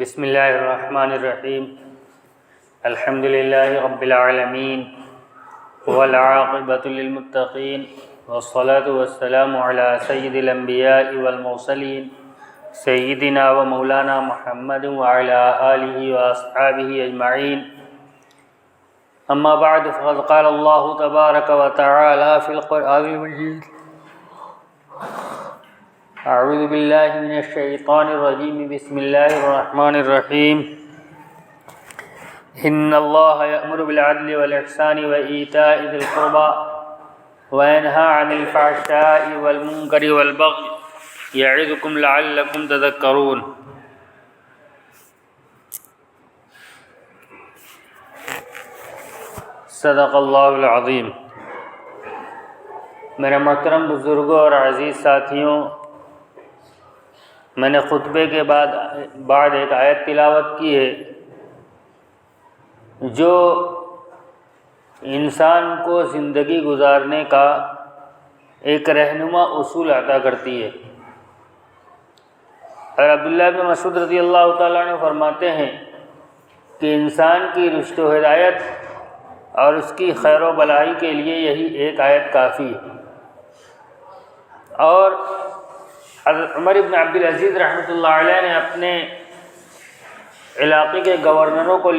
بسم اللہ الرحمن الرحیم الحمد للہ رب العالمین والعاقبۃ للمتقین والصلاة والسلام علی سید الانبیاء والمرسلین سیدنا و مولانا محمد وعلی آلہ واصحابہ اجمعین اما بعد فقد قال اللہ تبارک و تعالی فی القرآن المجید اعوذ باللہ من الشیطان الرجیم بسم اللہ الرحمن الرحیم ان اللہ یأمر بالعدل والاحسان وایتاء ذی القربى وینہی عن الفحشاء والمنکر والبغی یعظکم لعلکم تذکرون۔ صدق اللہ العظیم۔ میرے محترم بزرگوں اور عزیز ساتھیوں، میں نے خطبے کے بعد ایک آیت تلاوت کی ہے جو انسان کو زندگی گزارنے کا ایک رہنما اصول عطا کرتی ہے۔ اور عبداللہ بن مسعود رضی اللہ تعالیٰ عنہ فرماتے ہیں کہ انسان کی رشد و ہدایت اور اس کی خیر و بلائی کے لیے یہی ایک آیت کافی ہے۔ اور حضرت عمر بن عبدالعزیز رحمۃ اللہ علیہ نے اپنے علاقے کے گورنروں کو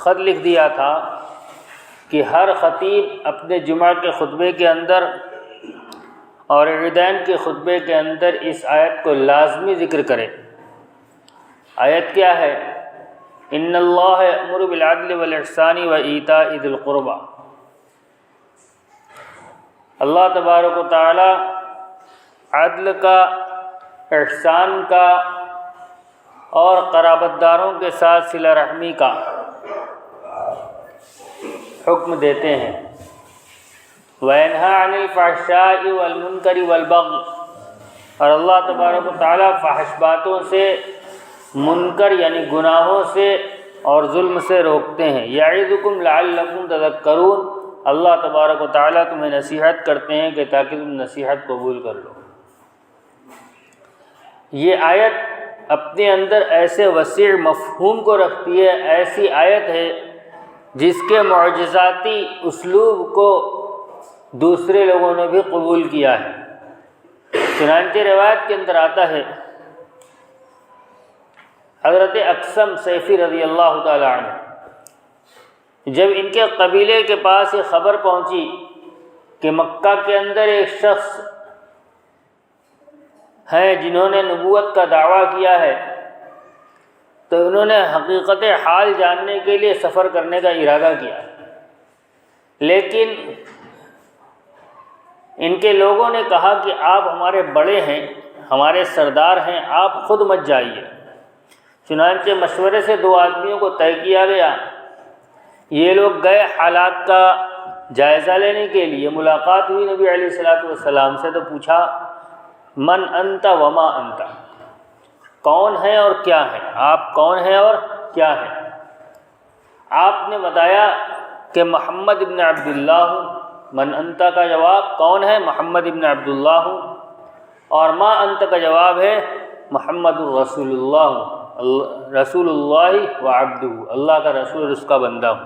خط لکھ دیا تھا کہ ہر خطیب اپنے جمعہ کے خطبے کے اندر اور عیدین کے خطبے کے اندر اس آیت کو لازمی ذکر کرے۔ آیت کیا ہے؟ ان اللہ یأمر بالعدل والاحسان وایتاء ذی القربى۔ اللہ تبارک و تعالی عدل کا، احسان کا اور قرابت داروں کے ساتھ صلہ رحمی کا حکم دیتے ہیں۔ وَيَنْهَى عَنِ الْفَحْشَاءِ وَالْمُنْكَرِ وَالْبَغْيِ، اور اللہ تبارک و تعالیٰ فحش باتوں سے، منکر یعنی گناہوں سے اور ظلم سے روکتے ہیں۔ یعظکم لعلکم تذکرون، اللہ تبارک و تعالیٰ تمہیں نصیحت کرتے ہیں کہ تاکہ تم نصیحت قبول کر لو۔ یہ آیت اپنے اندر ایسے وسیع مفہوم کو رکھتی ہے، ایسی آیت ہے جس کے معجزاتی اسلوب کو دوسرے لوگوں نے بھی قبول کیا ہے۔ چنانچہ روایت کے اندر آتا ہے حضرت اقسم سیفی رضی اللہ تعالی عنہ جب ان کے قبیلے کے پاس یہ خبر پہنچی کہ مکہ کے اندر ایک شخص ہیں جنہوں نے نبوت کا دعویٰ کیا ہے، تو انہوں نے حقیقت حال جاننے کے لیے سفر کرنے کا ارادہ کیا، لیکن ان کے لوگوں نے کہا کہ آپ ہمارے بڑے ہیں، ہمارے سردار ہیں، آپ خود مت جائیے۔ چنانچہ مشورے سے دو آدمیوں کو طے کیا گیا، یہ لوگ گئے حالات کا جائزہ لینے کے لیے۔ ملاقات ہوئی نبی علیہ الصلوۃ والسلام سے، تو پوچھا من انت وما انت، کون ہے اور کیا ہے، آپ کون ہیں اور کیا ہیں؟ آپ نے بتایا کہ محمد ابن عبداللہ ہوں۔ من انت کا جواب کون ہے؟ محمد ابن عبداللہ ہوں۔ اور ما انت کا جواب ہے محمد الرسول اللہ ہوں، رسول اللہ و عبدہ، اللہ کا رسول اور اس کا بندہ ہوں۔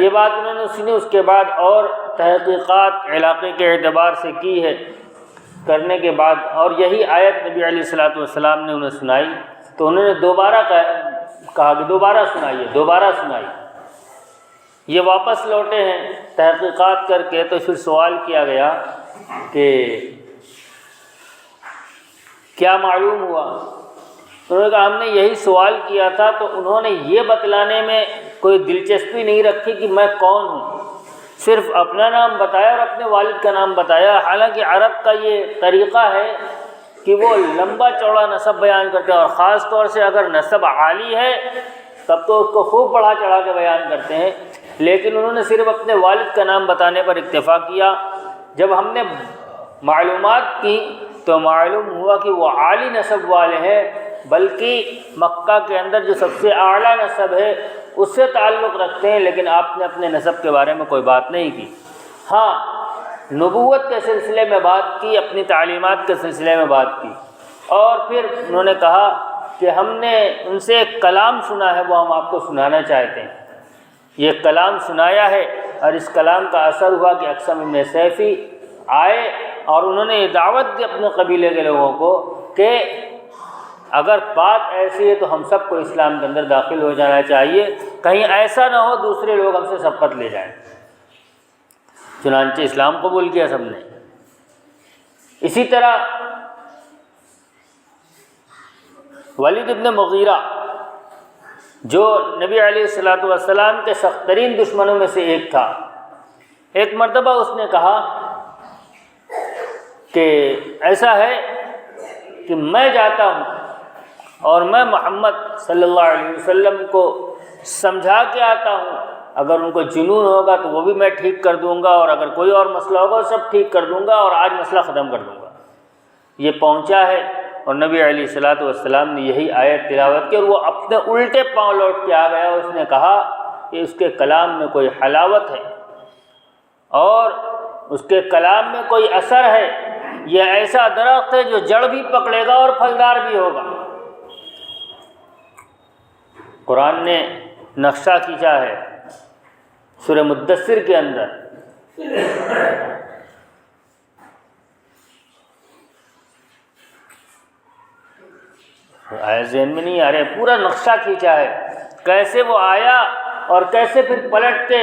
یہ بات انہوں نے سنی، اس کے بعد اور تحقیقات علاقے کے اعتبار سے کی ہے، کرنے کے بعد اور یہی آیت نبی علیہ الصلوۃ والسلام نے انہیں سنائی، تو انہوں نے دوبارہ کہا کہ دوبارہ سنائی۔ یہ واپس لوٹے ہیں تحقیقات کر کے، تو پھر سوال کیا گیا کہ کیا معلوم ہوا؟ انہوں نے کہا ہم نے یہی سوال کیا تھا، تو انہوں نے یہ بتلانے میں کوئی دلچسپی نہیں رکھی کہ میں کون ہوں، صرف اپنا نام بتایا اور اپنے والد کا نام بتایا۔ حالانکہ عرب کا یہ طریقہ ہے کہ وہ لمبا چوڑا نسب بیان کرتے ہیں، اور خاص طور سے اگر نسب عالی ہے تب تو اس کو خوب بڑھا چڑھا کے بیان کرتے ہیں، لیکن انہوں نے صرف اپنے والد کا نام بتانے پر اکتفا کیا۔ جب ہم نے معلومات کی تو معلوم ہوا کہ وہ عالی نسب والے ہیں، بلکہ مکہ کے اندر جو سب سے اعلیٰ نسب ہے اس سے تعلق رکھتے ہیں، لیکن آپ نے اپنے نسب کے بارے میں کوئی بات نہیں کی۔ ہاں، نبوت کے سلسلے میں بات کی، اپنی تعلیمات کے سلسلے میں بات کی، اور پھر انہوں نے کہا کہ ہم نے ان سے ایک کلام سنا ہے، وہ ہم آپ کو سنانا چاہتے ہیں۔ یہ کلام سنایا ہے اور اس کلام کا اثر ہوا کہ اقسم ابن سیفی آئے اور انہوں نے یہ دعوت دی اپنے قبیلے کے لوگوں کو کہ اگر بات ایسی ہے تو ہم سب کو اسلام کے اندر داخل ہو جانا چاہیے، کہیں ایسا نہ ہو دوسرے لوگ ہم سے سبقت لے جائیں۔ چنانچہ اسلام قبول کیا سب نے۔ اسی طرح ولید ابن مغیرہ جو نبی علیہ الصلوۃ والسلام کے سخت ترین دشمنوں میں سے ایک تھا، ایک مرتبہ اس نے کہا کہ ایسا ہے کہ میں جاتا ہوں اور میں محمد صلی اللہ علیہ وسلم کو سمجھا کے آتا ہوں، اگر ان کو جنون ہوگا تو وہ بھی میں ٹھیک کر دوں گا، اور اگر کوئی اور مسئلہ ہوگا سب ٹھیک کر دوں گا، اور آج مسئلہ ختم کر دوں گا۔ یہ پہنچا ہے اور نبی علیہ الصلوۃ والسلام نے یہی آیت تلاوت کی اور وہ اپنے الٹے پاؤں لوٹ کے آ گیا۔ اس نے کہا کہ اس کے کلام میں کوئی حلاوت ہے اور اس کے کلام میں کوئی اثر ہے، یہ ایسا درخت ہے جو جڑ بھی پکڑے گا اور پھلدار بھی ہوگا۔ قرآن نے نقشہ کھینچا ہے سورہ مدثر کے اندر، آیا ذہن میں نہیں آ رہے، پورا نقشہ کھینچا ہے کیسے وہ آیا اور کیسے پھر پلٹ کے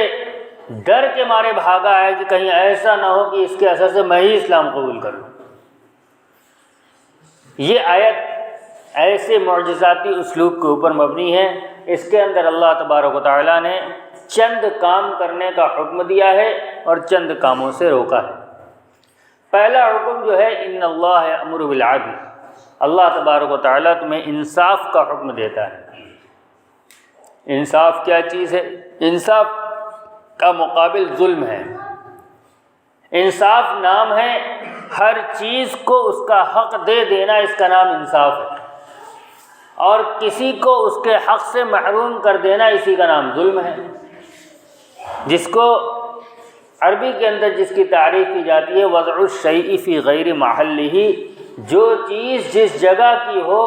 ڈر کے مارے بھاگا ہے کہ کہیں ایسا نہ ہو کہ اس کے اثر سے میں ہی اسلام قبول کر لوں۔ یہ آیت ایسے معجزاتی اسلوب کے اوپر مبنی ہے، اس کے اندر اللہ تبارک و تعالیٰ نے چند کام کرنے کا حکم دیا ہے اور چند کاموں سے روکا ہے۔ پہلا حکم جو ہے ان اللہ یأمر بالعدل، اللہ تبارک و تعالیٰ تمہیں انصاف کا حکم دیتا ہے۔ انصاف کیا چیز ہے؟ انصاف کا مقابل ظلم ہے۔ انصاف نام ہے ہر چیز کو اس کا حق دے دینا، اس کا نام انصاف ہے، اور کسی کو اس کے حق سے محروم کر دینا اسی کا نام ظلم ہے، جس کو عربی کے اندر جس کی تعریف کی جاتی ہے وضع الشیء فی غیر محلہ، جو چیز جس جگہ کی ہو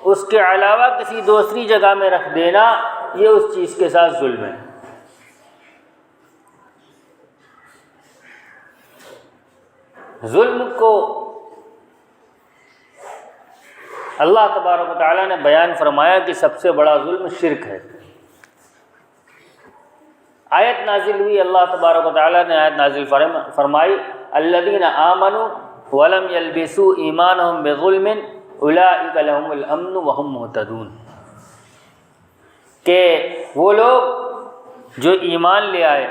اس کے علاوہ کسی دوسری جگہ میں رکھ دینا، یہ اس چیز کے ساتھ ظلم ہے۔ ظلم کو اللہ تبارک و تعالیٰ نے بیان فرمایا کہ سب سے بڑا ظلم شرک ہے۔ آیت نازل ہوئی، اللہ تبارک و تعالیٰ نے آیت نازل فرمائی الذین آمنوا ولم یلبسوا ایمانہم بظلم اولئک لہم الامن وہم مہتدون، کہ وہ لوگ جو ایمان لے آئے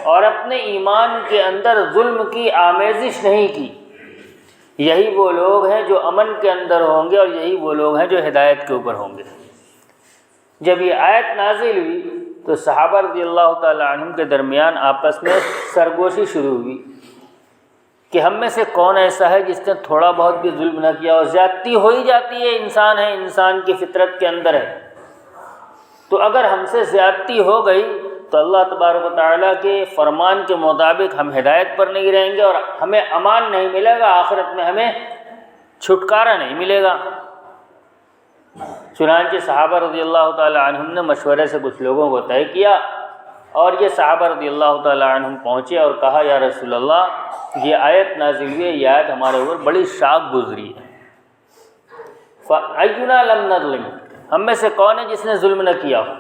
اور اپنے ایمان کے اندر ظلم کی آمیزش نہیں کی، یہی وہ لوگ ہیں جو امن کے اندر ہوں گے اور یہی وہ لوگ ہیں جو ہدایت کے اوپر ہوں گے۔ جب یہ آیت نازل ہوئی تو صحابہ رضی اللہ تعالی عنہم کے درمیان آپس میں سرگوشی شروع ہوئی کہ ہم میں سے کون ایسا ہے جس نے تھوڑا بہت بھی ظلم نہ کیا، اور زیادتی ہو ہی جاتی ہے، انسان ہے، انسان کی فطرت کے اندر ہے، تو اگر ہم سے زیادتی ہو گئی تو اللہ تبارک و تعالیٰ کے فرمان کے مطابق ہم ہدایت پر نہیں رہیں گے اور ہمیں امان نہیں ملے گا، آخرت میں ہمیں چھٹکارا نہیں ملے گا۔ چنانچہ صحابہ رضی اللہ تعالی عنہم نے مشورے سے کچھ لوگوں کو طے کیا، اور یہ صحابہ رضی اللہ تعالی عنہم پہنچے اور کہا یا رسول اللہ یہ آیت نازل ہوئی ہے، یہ آیت ہمارے اوپر بڑی شاق گزری ہے، فَأَيُّنَا لَمْ نَظْلِمْ، ہم میں سے کون ہے جس نے ظلم نہ کیا ہو؟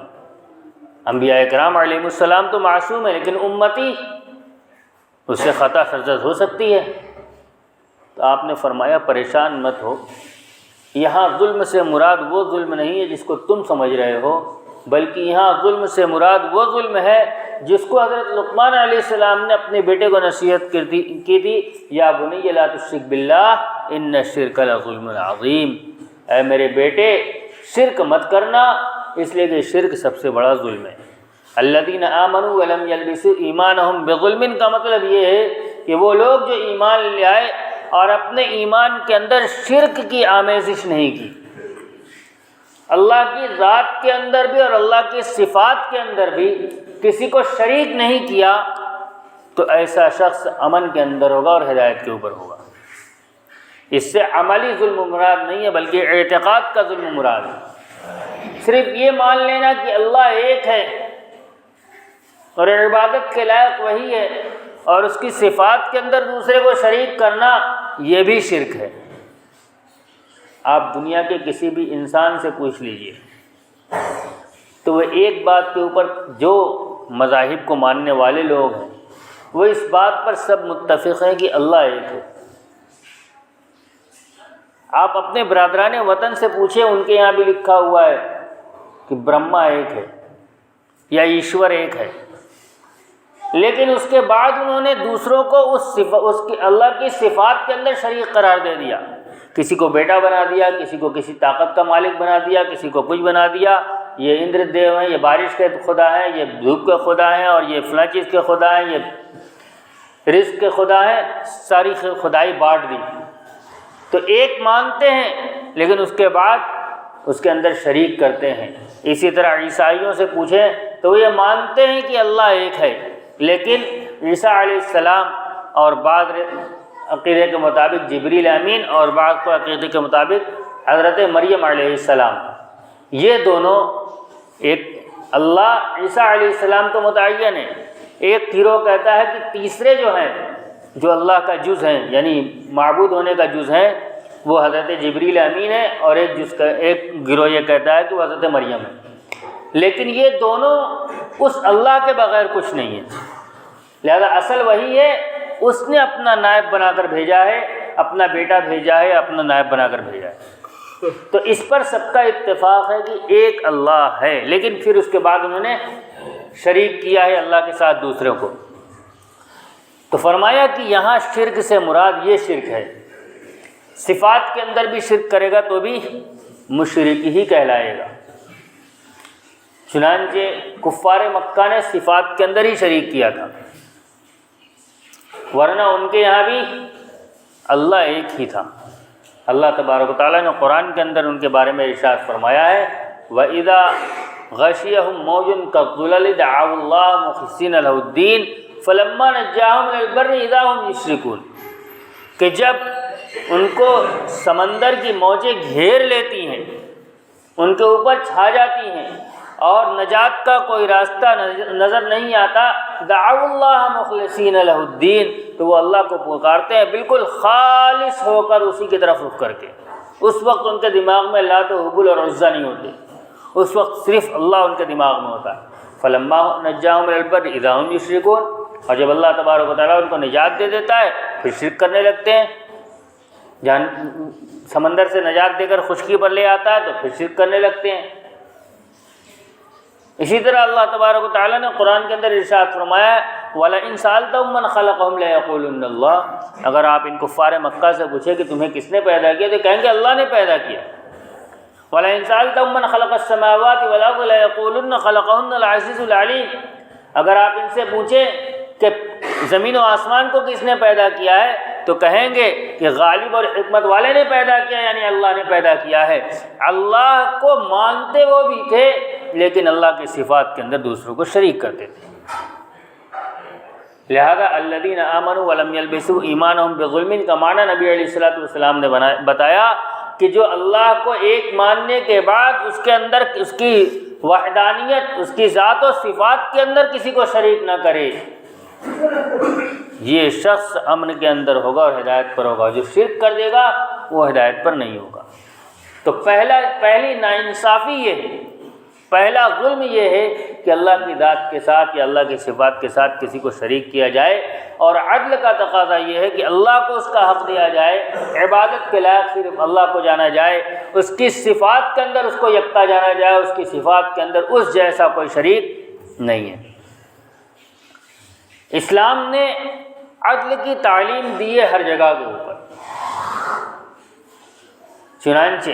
انبیاء کرام علیہ السلام تو معصوم ہے، لیکن امتی اس سے خطا سرزد ہو سکتی ہے۔ تو آپ نے فرمایا پریشان مت ہو، یہاں ظلم سے مراد وہ ظلم نہیں ہے جس کو تم سمجھ رہے ہو، بلکہ یہاں ظلم سے مراد وہ ظلم ہے جس کو حضرت لقمان علیہ السلام نے اپنے بیٹے کو نصیحت کی تھی، یا بنی لا تشرک باللہ ان الشرک لظلم عظیم، اے میرے بیٹے شرک مت کرنا، اس لیے کہ شرک سب سے بڑا ظلم ہے۔ الذین آمنوا ولم یلبسوا ایمانہم بظلم کا مطلب یہ ہے کہ وہ لوگ جو ایمان لے آئے اور اپنے ایمان کے اندر شرک کی آمیزش نہیں کی، اللہ کی ذات کے اندر بھی اور اللہ کی صفات کے اندر بھی کسی کو شریک نہیں کیا، تو ایسا شخص امن کے اندر ہوگا اور ہدایت کے اوپر ہوگا۔ اس سے عملی ظلم مراد نہیں ہے بلکہ اعتقاد کا ظلم مراد ہے۔ صرف یہ مان لینا کہ اللہ ایک ہے اور عبادت کے لائق وہی ہے، اور اس کی صفات کے اندر دوسرے کو شریک کرنا یہ بھی شرک ہے۔ آپ دنیا کے کسی بھی انسان سے پوچھ لیجئے تو وہ ایک بات کے اوپر، جو مذاہب کو ماننے والے لوگ ہیں وہ اس بات پر سب متفق ہیں کہ اللہ ایک ہے۔ آپ اپنے برادران وطن سے پوچھیں، ان کے یہاں بھی لکھا ہوا ہے کہ برہما ایک ہے یا ایشور ایک ہے، لیکن اس کے بعد انہوں نے دوسروں کو اس کی اللہ کی صفات کے اندر شریک قرار دے دیا۔ کسی کو بیٹا بنا دیا، کسی کو کسی طاقت کا مالک بنا دیا، کسی کو کچھ بنا دیا، یہ اندر دیو ہیں، یہ بارش کے خدا ہیں، یہ دھوپ کے خدا ہیں، اور یہ فلاں چیز کے خدا ہیں، یہ رزق کے خدا ہیں، ساری خدائی بانٹ دی۔ تو ایک مانتے ہیں لیکن اس کے بعد اس کے اندر شریک کرتے ہیں۔ اسی طرح عیسائیوں سے پوچھیں تو وہ یہ مانتے ہیں کہ اللہ ایک ہے، لیکن عیسیٰ علیہ السلام اور بعض عقیدے کے مطابق جبریل امین، اور بعض کو عقیدے کے مطابق حضرت مریم علیہ السلام، یہ دونوں ایک اللہ عیسیٰ علیہ السلام تو متعین ہے۔ ایک گروہ کہتا ہے کہ تیسرے جو ہیں، جو اللہ کا جز ہیں، یعنی معبود ہونے کا جز ہیں، وہ حضرت جبریل امین ہے، اور ایک گروہ یہ کہتا ہے کہ وہ حضرت مریم ہے۔ لیکن یہ دونوں اس اللہ کے بغیر کچھ نہیں ہے، لہذا اصل وہی ہے، اس نے اپنا نائب بنا کر بھیجا ہے، اپنا بیٹا بھیجا ہے، اپنا نائب بنا کر بھیجا ہے۔ تو اس پر سب کا اتفاق ہے کہ ایک اللہ ہے، لیکن پھر اس کے بعد انہوں نے شریک کیا ہے اللہ کے ساتھ دوسروں کو۔ تو فرمایا کہ یہاں شرک سے مراد یہ شرک ہے، صفات کے اندر بھی شرک کرے گا تو بھی مشرک ہی کہلائے گا۔ چنانچہ کفار مکہ نے صفات کے اندر ہی شریک کیا تھا، ورنہ ان کے یہاں بھی اللہ ایک ہی تھا۔ اللہ تبارک و تعالیٰ نے قرآن کے اندر ان کے بارے میں ارشاد فرمایا ہے، وَإِذَا غَشِيَهُم مَوْجٌ كَالظُّلَلِ دَعَوُا اللَّهَ مُخْلِصِينَ لَهُ الدِّينَ فَلَمَّا نَجَّاهُمْ إِلَى الْبَرِّ إِذَا هُمْ يُشْرِكُونَ، کہ جب ان کو سمندر کی موجیں گھیر لیتی ہیں، ان کے اوپر چھا جاتی ہیں اور نجات کا کوئی راستہ نظر نہیں آتا، دعوا اللہ مخلصین لہ الدین، تو وہ اللہ کو پکارتے ہیں بالکل خالص ہو کر، اسی کی طرف رخ کر کے۔ اس وقت ان کے دماغ میں لات و حبل اور عزا نہیں ہوتے، اس وقت صرف اللہ ان کے دماغ میں ہوتا ہے۔ فلما نجاہم الی البر اذا ہم یشرکون، اور جب اللہ تبارک و تعالیٰ ان کو نجات دے دیتا ہے پھر شرک کرنے لگتے ہیں۔ سمندر سے نجات دے کر خشکی پر لے آتا ہے تو پھر شرک کرنے لگتے ہیں۔ اسی طرح اللہ تبارک و تعالیٰ نے قرآن کے اندر ارشاد فرمایا ہے، وَلَئِن سَأَلْتَهُم مَّنْ خَلَقَهُمْ لَيَقُولُنَّ اللَّهُ، اگر آپ ان کفار مکہ سے پوچھیں کہ تمہیں کس نے پیدا کیا تو کہیں گے اللہ نے پیدا کیا۔ وَلَئِن سَأَلْتَهُم مَّنْ خَلَقَ السَّمَاوَاتِ وَالْأَرْضَ لَيَقُولُنَّ خَلَقَهُنَّ الْعَزِيزُ الْعَلِيمُ، اگر آپ ان سے پوچھیں کہ زمین و آسمان کو کس نے پیدا کیا ہے تو کہیں گے کہ غالب اور حکمت والے نے پیدا کیا، یعنی اللہ نے پیدا کیا ہے۔ اللہ کو مانتے وہ بھی تھے لیکن اللہ کی صفات کے اندر دوسروں کو شریک کرتے تھے۔ لہذا الذین آمنوا ولم یلبسوا ایمانہم بظلم کا معنی نبی علیہ الصلوۃ والسلام نے بتایا کہ جو اللہ کو ایک ماننے کے بعد اس کے اندر اس کی وحدانیت، اس کی ذات و صفات کے اندر کسی کو شریک نہ کرے، یہ شخص امن کے اندر ہوگا اور ہدایت پر ہوگا۔ جو شرک کر دے گا وہ ہدایت پر نہیں ہوگا۔ تو پہلی ناانصافی یہ ہے، پہلا ظلم یہ ہے کہ اللہ کی ذات کے ساتھ یا اللہ کی صفات کے ساتھ کسی کو شریک کیا جائے، اور عدل کا تقاضا یہ ہے کہ اللہ کو اس کا حق دیا جائے، عبادت کے لائق صرف اللہ کو جانا جائے، اس کی صفات کے اندر اس کو یکتا جانا جائے، اس کی صفات کے اندر اس جیسا کوئی شریک نہیں ہے۔ اسلام نے عدل کی تعلیم دی ہے ہر جگہ کے اوپر، چنانچہ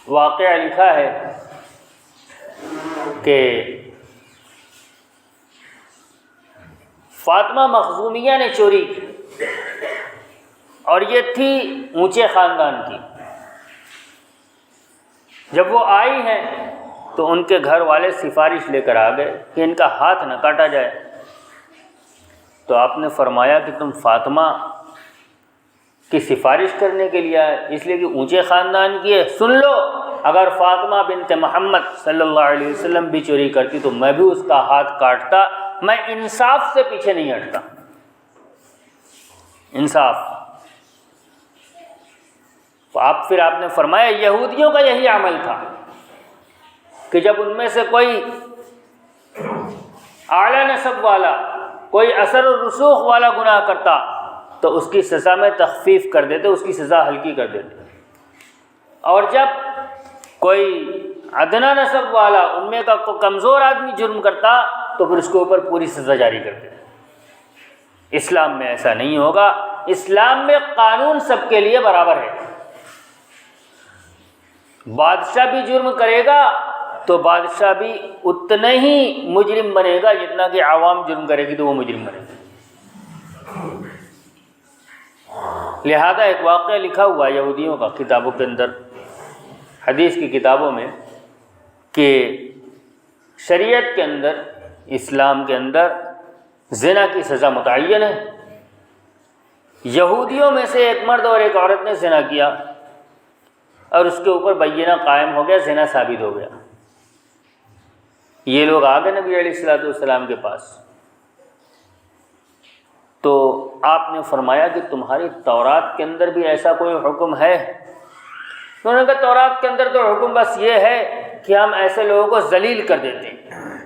واقعہ لکھا ہے کہ فاطمہ مخزومیہ نے چوری کی، اور یہ تھی اونچے خاندان کی۔ جب وہ آئی ہیں تو ان کے گھر والے سفارش لے کر آ گئے کہ ان کا ہاتھ نہ کاٹا جائے۔ تو آپ نے فرمایا کہ تم فاطمہ کی سفارش کرنے کے لیے آئے، اس لیے کہ اونچے خاندان کی ہے۔ سن لو، اگر فاطمہ بنت محمد صلی اللہ علیہ وسلم بھی چوری کرتی تو میں بھی اس کا ہاتھ کاٹتا، میں انصاف سے پیچھے نہیں ہٹتا۔ انصاف۔ پھر آپ نے فرمایا یہودیوں کا یہی عمل تھا کہ جب ان میں سے کوئی اعلیٰ نسب والا، کوئی اثر و رسوخ والا گناہ کرتا تو اس کی سزا میں تخفیف کر دیتے، اس کی سزا ہلکی کر دیتے، اور جب کوئی ادنا نسب والا، ان میں کا کمزور آدمی جرم کرتا تو پھر اس کے اوپر پوری سزا جاری کر دیتے۔ اسلام میں ایسا نہیں ہوگا، اسلام میں قانون سب کے لیے برابر ہے۔ بادشاہ بھی جرم کرے گا تو بادشاہ بھی اتنا ہی مجرم بنے گا جتنا کہ عوام جرم کرے گی تو وہ مجرم بنے گا۔ لہذا ایک واقعہ لکھا ہوا ہے یہودیوں کا کتابوں کے اندر، حدیث کی کتابوں میں، کہ شریعت کے اندر، اسلام کے اندر زنا کی سزا متعین ہے۔ یہودیوں میں سے ایک مرد اور ایک عورت نے زنا کیا اور اس کے اوپر بینہ قائم ہو گیا، زنا ثابت ہو گیا۔ یہ لوگ آ گئے نبی علیہ الصلوۃ والسلام کے پاس، تو آپ نے فرمایا کہ تمہاری تورات کے اندر بھی ایسا کوئی حکم ہے؟ انہوں نے کہا تورات کے اندر تو حکم بس یہ ہے کہ ہم ایسے لوگوں کو ذلیل کر دیتے ہیں۔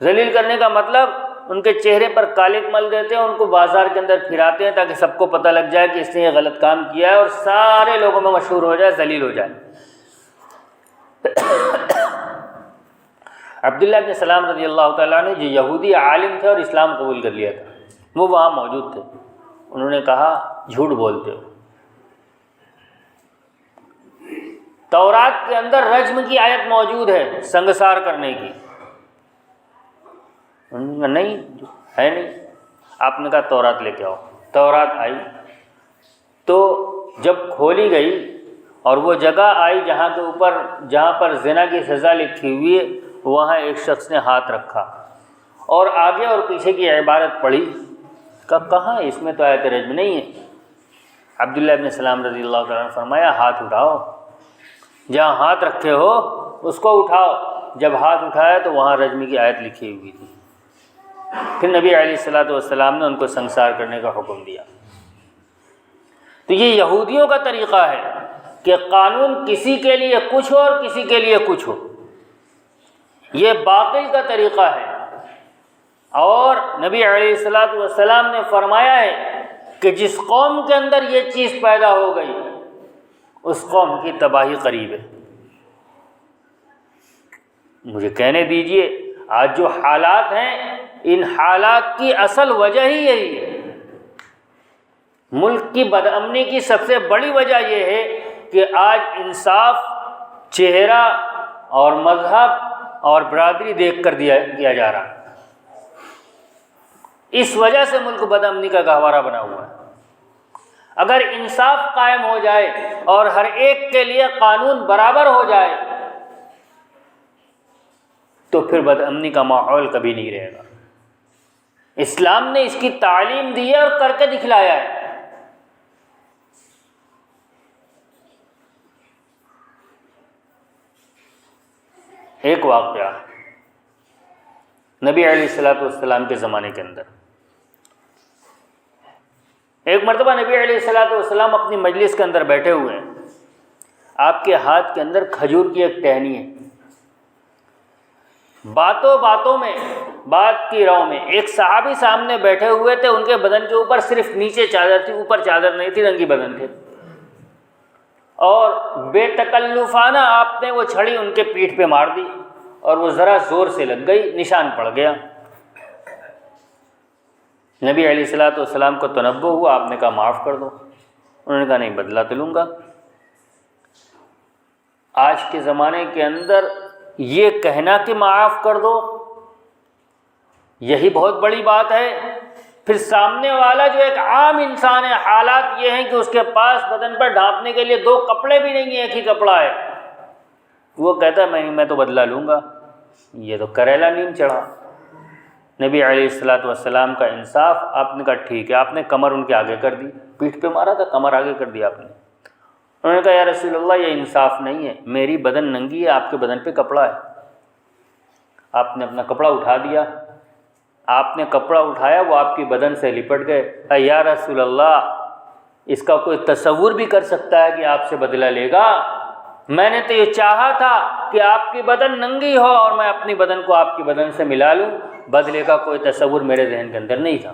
ذلیل کرنے کا مطلب ان کے چہرے پر کالک مل دیتے ہیں، ان کو بازار کے اندر پھراتے ہیں تاکہ سب کو پتہ لگ جائے کہ اس نے یہ غلط کام کیا ہے اور سارے لوگوں میں مشہور ہو جائے، ذلیل ہو جائے۔ عبداللہ بن سلام رضی اللہ تعالیٰ عنہ جو یہودی عالم تھے اور اسلام قبول کر لیا تھا، وہ وہاں موجود تھے۔ انہوں نے کہا جھوٹ بولتے ہو، تورات کے اندر رجم کی آیت موجود ہے سنگسار کرنے کی۔ نہیں ہے، نہیں۔ آپ نے کہا تورات لے کے آؤ۔ تورات آئی تو جب کھولی گئی اور وہ جگہ آئی جہاں پر زنا کی سزا لکھی ہوئی ہے، وہاں ایک شخص نے ہاتھ رکھا اور آگے اور پیچھے کی عبارت پڑھی، کہاں اس میں تو آیت رجم نہیں ہے۔ عبداللہ ابن سلام رضی اللہ تعالیٰ نے فرمایا ہاتھ اٹھاؤ، جہاں ہاتھ رکھے ہو اس کو اٹھاؤ۔ جب ہاتھ اٹھایا تو وہاں رجم کی آیت لکھی ہوئی تھی۔ پھر نبی علیہ الصلوۃ والسلام نے ان کو سنسار کرنے کا حکم دیا۔ تو یہ یہودیوں کا طریقہ ہے کہ قانون کسی کے لیے کچھ ہو اور کسی کے لیے کچھ ہو، یہ باطل کا طریقہ ہے۔ اور نبی علیہ الصلوۃ والسلام نے فرمایا ہے کہ جس قوم کے اندر یہ چیز پیدا ہو گئی اس قوم کی تباہی قریب ہے۔ مجھے کہنے دیجئے، آج جو حالات ہیں ان حالات کی اصل وجہ ہی یہی ہے۔ ملک کی بدامنی کی سب سے بڑی وجہ یہ ہے کہ آج انصاف چہرہ اور مذہب اور برادری دیکھ کر دیا جا رہا ہے۔ اس وجہ سے ملک بدامنی کا گہوارہ بنا ہوا ہے۔ اگر انصاف قائم ہو جائے اور ہر ایک کے لیے قانون برابر ہو جائے تو پھر بدامنی کا ماحول کبھی نہیں رہے گا۔ اسلام نے اس کی تعلیم دی ہے اور کر کے دکھلایا ہے۔ ایک واقعہ نبی علیہ الصلوۃ والسلام کے زمانے کے اندر، ایک مرتبہ نبی علیہ الصلوۃ والسلام اپنی مجلس کے اندر بیٹھے ہوئے ہیں، آپ کے ہاتھ کے اندر کھجور کی ایک ٹہنی ہے۔ باتوں باتوں میں، بات کی رو میں ایک صحابی سامنے بیٹھے ہوئے تھے، ان کے بدن کے اوپر صرف نیچے چادر تھی، اوپر چادر نہیں تھی، رنگی بدن تھے، اور بے تکلفانہ آپ نے وہ چھڑی ان کے پیٹھ پہ مار دی اور وہ ذرا زور سے لگ گئی، نشان پڑ گیا۔ نبی علیہ الصلوۃ والسلام کو تنبہ ہوا، آپ نے کہا معاف کر دو۔ انہوں نے کہا نہیں، بدلہ تو لوں گا۔ آج کے زمانے کے اندر یہ کہنا کہ معاف کر دو یہی بہت بڑی بات ہے۔ پھر سامنے والا جو ایک عام انسان ہے، حالات یہ ہیں کہ اس کے پاس بدن پر ڈھانپنے کے لیے دو کپڑے بھی نہیں ہیں، ایک ہی کپڑا ہے، وہ کہتا ہے میں تو بدلہ لوں گا، یہ تو کریلا نیم چڑھا۔ نبی علیہ الصلوۃ والسلام کا انصاف، آپ نے کہا ٹھیک ہے، آپ نے کمر ان کے آگے کر دی، پیٹھ پہ مارا تھا، کمر آگے کر دی آپ نے۔ انہوں نے کہا یا رسول اللہ یہ انصاف نہیں ہے، میری بدن ننگی ہے، آپ کے بدن پہ کپڑا ہے۔ آپ نے اپنا کپڑا اٹھا دیا، آپ نے کپڑا اٹھایا، وہ آپ کی بدن سے لپٹ گئے۔ یا رسول اللہ اس کا کوئی تصور بھی کر سکتا ہے کہ آپ سے بدلہ لے گا؟ میں نے تو یہ چاہا تھا کہ آپ کی بدن ننگی ہو اور میں اپنی بدن کو آپ کی بدن سے ملا لوں، بدلے کا کوئی تصور میرے ذہن کے اندر نہیں تھا۔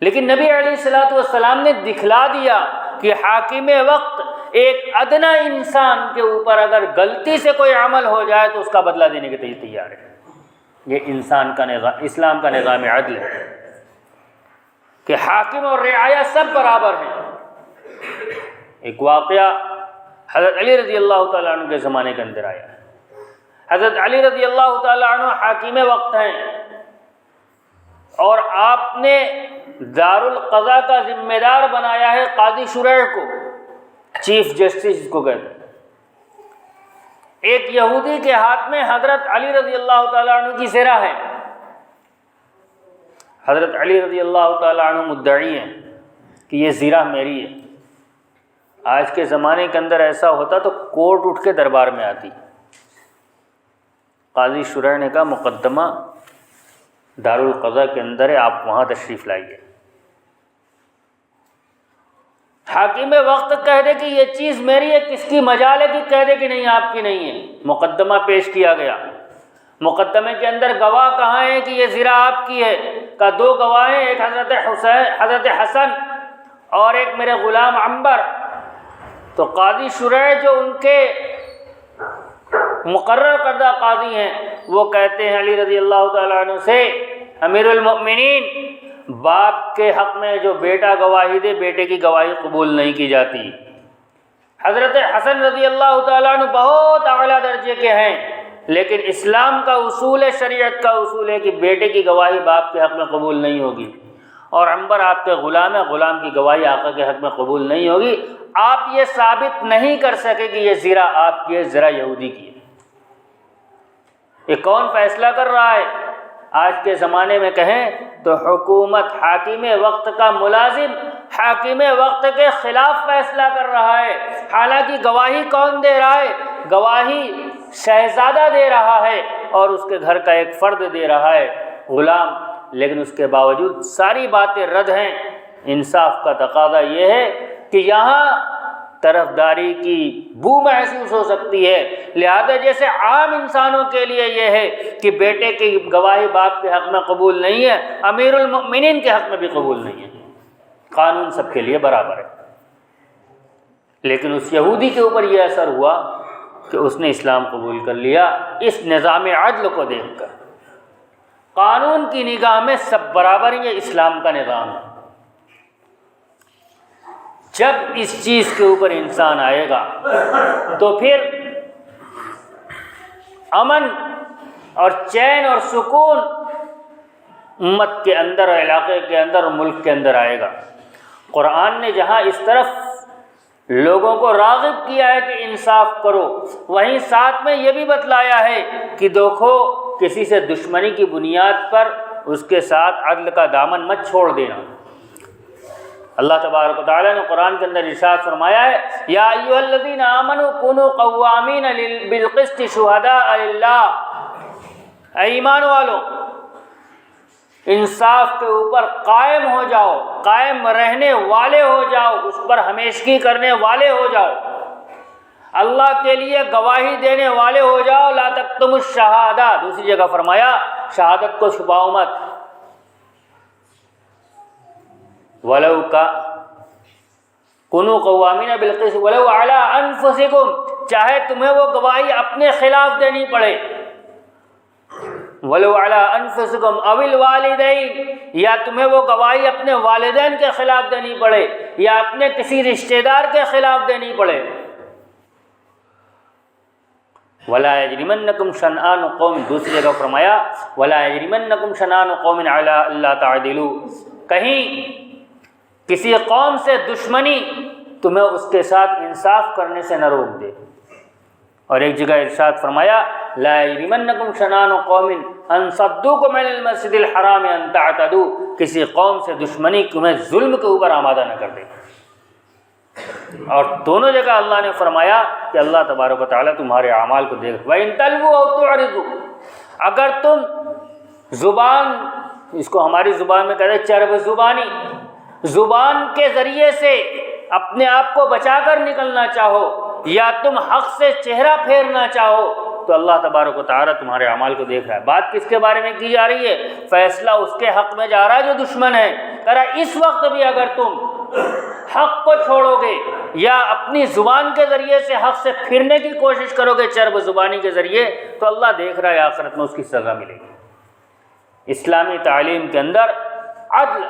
لیکن نبی علیہ الصلوۃ والسلام نے دکھلا دیا کہ حاکم وقت ایک ادنا انسان کے اوپر اگر غلطی سے کوئی عمل ہو جائے تو اس کا بدلہ دینے کے لیے تیار ہے۔ یہ انسان کا نظام، اسلام کا نظام عدل ہے کہ حاکم اور رعایا سب برابر ہیں۔ ایک واقعہ حضرت علی رضی اللہ تعالیٰ عنہ کے زمانے کے اندر آیا ہے۔ حضرت علی رضی اللہ تعالیٰ عنہ حاکم وقت ہیں اور آپ نے دارالقضاء کا ذمہ دار بنایا ہے قاضی شریح کو، چیف جسٹس کو کہتے ہیں۔ ایک یہودی کے ہاتھ میں حضرت علی رضی اللہ تعالیٰ عنہ کی زرہ ہے۔ حضرت علی رضی اللہ تعالیٰ عنہ مدعی ہیں کہ یہ زرہ میری ہے۔ آج کے زمانے کے اندر ایسا ہوتا تو کورٹ اٹھ کے دربار میں آتی۔ قاضی شریح نے کہا مقدمہ دارالقضاء کے اندر ہے، آپ وہاں تشریف لائیے۔ حاکم وقت کہہ دے کہ یہ چیز میری ہے، کس کی مجال ہے کہ کہہ دے کہ نہیں آپ کی نہیں ہے۔ مقدمہ پیش کیا گیا، مقدمے کے اندر گواہ کہاں ہیں کہ یہ زرہ آپ کی ہے؟ کا دو گواہ ہیں، ایک حضرت حسن اور ایک میرے غلام عنبر۔ تو قاضی شریح جو ان کے مقرر کردہ قاضی ہیں وہ کہتے ہیں علی رضی اللہ تعالیٰ عنہ سے، امیر المؤمنین باپ کے حق میں جو بیٹا گواہی دے بیٹے کی گواہی قبول نہیں کی جاتی۔ حضرت حسن رضی اللہ تعالیٰ عنہ بہت اعلیٰ درجے کے ہیں، لیکن اسلام کا اصول ہے، شریعت کا اصول ہے کہ بیٹے کی گواہی باپ کے حق میں قبول نہیں ہوگی، اور عنبر آپ کے غلام ہے، غلام کی گواہی آقا کے حق میں قبول نہیں ہوگی۔ آپ یہ ثابت نہیں کر سکے کہ یہ زرہ آپ کی ہے، زرہ یہودی کی ہے۔ یہ کون فیصلہ کر رہا ہے؟ آج کے زمانے میں کہیں تو حکومت، حاکم وقت کا ملازم حاکم وقت کے خلاف فیصلہ کر رہا ہے، حالانکہ گواہی کون دے رہا ہے؟ گواہی شہزادہ دے رہا ہے اور اس کے گھر کا ایک فرد دے رہا ہے، غلام، لیکن اس کے باوجود ساری باتیں رد ہیں۔ انصاف کا تقاضا یہ ہے کہ یہاں طرفداری کی بو محسوس ہو سکتی ہے، لہذا جیسے عام انسانوں کے لیے یہ ہے کہ بیٹے کی گواہی باپ کے حق میں قبول نہیں ہے، امیر المؤمنین کے حق میں بھی قبول نہیں ہے۔ قانون سب کے لیے برابر ہے۔ لیکن اس یہودی کے اوپر یہ اثر ہوا کہ اس نے اسلام قبول کر لیا اس نظام عدل کو دیکھ کر۔ قانون کی نگاہ میں سب برابر ہیں، یہ اسلام کا نظام ہے۔ جب اس چیز کے اوپر انسان آئے گا تو پھر امن اور چین اور سکون امت کے اندر، علاقے کے اندر اور ملک کے اندر آئے گا۔ قرآن نے جہاں اس طرف لوگوں کو راغب کیا ہے کہ انصاف کرو، وہیں ساتھ میں یہ بھی بتلایا ہے کہ دیکھو کسی سے دشمنی کی بنیاد پر اس کے ساتھ عدل کا دامن مت چھوڑ دینا۔ اللہ تبارک و تعالیٰ نے قرآن کے اندر ارشاد فرمایا ہے، یا ایھا الذین آمنوا کونوا قوامین بالقسط شہداء للہ، اے ایمان والو انصاف کے اوپر قائم ہو جاؤ، قائم رہنے والے ہو جاؤ، اس پر ہمیشگی کرنے والے ہو جاؤ، اللہ کے لیے گواہی دینے والے ہو جاؤ۔ لا تکتموا الشہادہ، دوسری جگہ فرمایا شہادت کو چھپاؤ مت۔ ولو کا کونوا قوامین بالقسط ولو علی انفسکم، چاہے تمہیں وہ گواہی اپنے خلاف دینی پڑے، ولو علی انفسکم او الوالدین، یا تمہیں وہ گواہی اپنے والدین کے خلاف دینی پڑے یا اپنے کسی رشتہ دار کے خلاف دینی پڑے۔ ولا یجرمنکم شنآن قوم، دوسری جگہ فرمایا ولا یجرمنکم شنآن قوم علی الا تعدلوا، کہیں کسی قوم سے دشمنی تمہیں اس کے ساتھ انصاف کرنے سے نہ روک دے۔ اور ایک جگہ ارشاد فرمایا لا یجرمنکم شنآن قوم ان صدوکم عن المسجد الحرام ان تعتدوا، کسی قوم سے دشمنی تمہیں ظلم کے اوپر آمادہ نہ کر دے۔ اور دونوں جگہ اللہ نے فرمایا کہ اللہ تبارک و تعالیٰ تمہارے اعمال کو دیکھ۔ وَإِن تَلْوُوا أَوْ تُعْرِضُوا، اگر تم زبان، اس کو ہماری زبان میں کہتے ہیں چرب زبانی، زبان کے ذریعے سے اپنے آپ کو بچا کر نکلنا چاہو یا تم حق سے چہرہ پھیرنا چاہو تو اللہ تبارک و تعالیٰ تمہارے اعمال کو دیکھ رہا ہے۔ بات کس کے بارے میں کی جا رہی ہے؟ فیصلہ اس کے حق میں جا رہا ہے جو دشمن ہے۔ کہہ رہا اس وقت بھی اگر تم حق کو چھوڑو گے یا اپنی زبان کے ذریعے سے حق سے پھرنے کی کوشش کرو گے چرب زبانی کے ذریعے، تو اللہ دیکھ رہا ہے آخرت میں اس کی سزا ملے گی۔ اسلامی تعلیم کے اندر عدل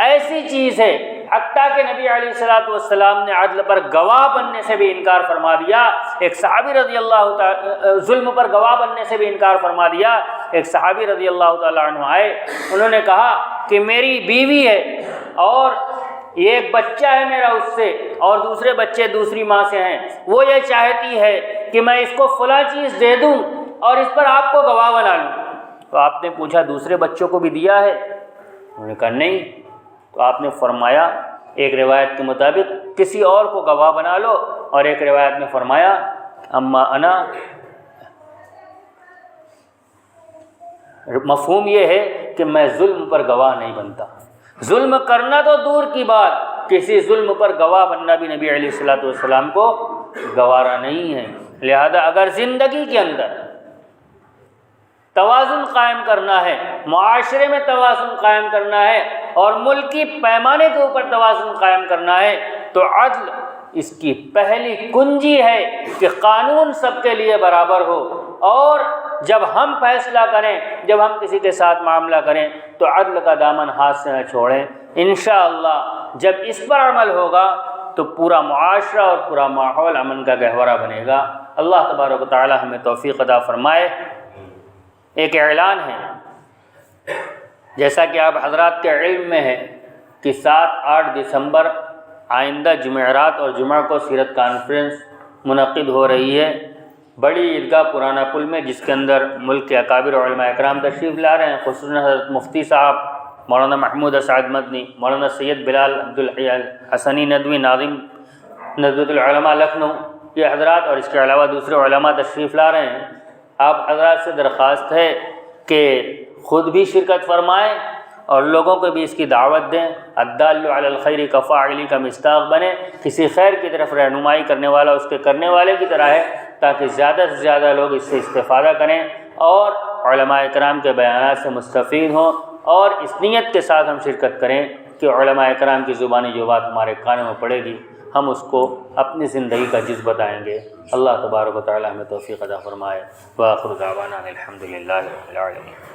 ایسی چیز ہے، حتیٰ کہ نبی علیہ الصلوۃ والسلام نے عدل پر گواہ بننے سے بھی انکار فرما دیا۔ ایک صحابی رضی اللہ تعالی ظلم پر گواہ بننے سے بھی انکار فرما دیا۔ ایک صحابی رضی اللہ تعالیٰ عنہ آئے، انہوں نے کہا کہ میری بیوی ہے اور ایک بچہ ہے میرا اس سے، اور دوسرے بچے دوسری ماں سے ہیں، وہ یہ چاہتی ہے کہ میں اس کو فلاں چیز دے دوں اور اس پر آپ کو گواہ بنا لوں۔ تو آپ نے پوچھا دوسرے بچوں کو بھی دیا ہے؟ انہوں نے کہا نہیں۔ تو آپ نے فرمایا ایک روایت کے مطابق کسی اور کو گواہ بنا لو، اور ایک روایت میں فرمایا اما انا، مفہوم یہ ہے کہ میں ظلم پر گواہ نہیں بنتا۔ ظلم کرنا تو دور کی بات، کسی ظلم پر گواہ بننا بھی نبی علیہ الصلوۃ والسلام کو گوارا نہیں ہے۔ لہذا اگر زندگی کے اندر توازن قائم کرنا ہے، معاشرے میں توازن قائم کرنا ہے اور ملکی پیمانے کے اوپر توازن قائم کرنا ہے، تو عدل اس کی پہلی کنجی ہے کہ قانون سب کے لیے برابر ہو۔ اور جب ہم فیصلہ کریں، جب ہم کسی کے ساتھ معاملہ کریں تو عدل کا دامن ہاتھ سے نہ چھوڑیں۔ انشاءاللہ جب اس پر عمل ہوگا تو پورا معاشرہ اور پورا ماحول امن کا گہورہ بنے گا۔ اللہ تبارک و تعالی ہمیں توفیق عطا فرمائے۔ ایک اعلان ہے، جیسا کہ آپ حضرات کے علم میں ہے کہ 7-8 دسمبر آئندہ جمعرات اور جمعہ کو سیرت کانفرنس منعقد ہو رہی ہے بڑی عیدگاہ پرانا پل میں، جس کے اندر ملک کے اکابر علماء اکرام تشریف لا رہے ہیں، خصوصاً حضرت مفتی صاحب مولانا محمود اسعد مدنی، مولانا سید بلال عبدالحی حسنی ندوی، ناظم ندوۃ العلماء لکھنؤ، یہ حضرات اور اس کے علاوہ دوسرے علماء تشریف لا رہے ہیں۔ آپ حضرات سے درخواست ہے کہ خود بھی شرکت فرمائیں اور لوگوں کو بھی اس کی دعوت دیں۔ الدال علی الخیر کفاعلی کا مصداق بنے، کسی خیر کی طرف رہنمائی کرنے والا اس کے کرنے والے کی طرح ہے، تاکہ زیادہ سے زیادہ لوگ اس سے استفادہ کریں اور علماء اکرام کے بیانات سے مستفید ہوں، اور اس نیت کے ساتھ ہم شرکت کریں کہ علماء اکرام کی زبانی جو بات ہمارے کانوں میں پڑے گی ہم اس کو اپنی زندگی کا جز بتائیں گے۔ اللہ تبارک و تعالی ہمیں توفیق عطا فرمائے۔ وآخر دعوانا الحمد للہ رب العالمین۔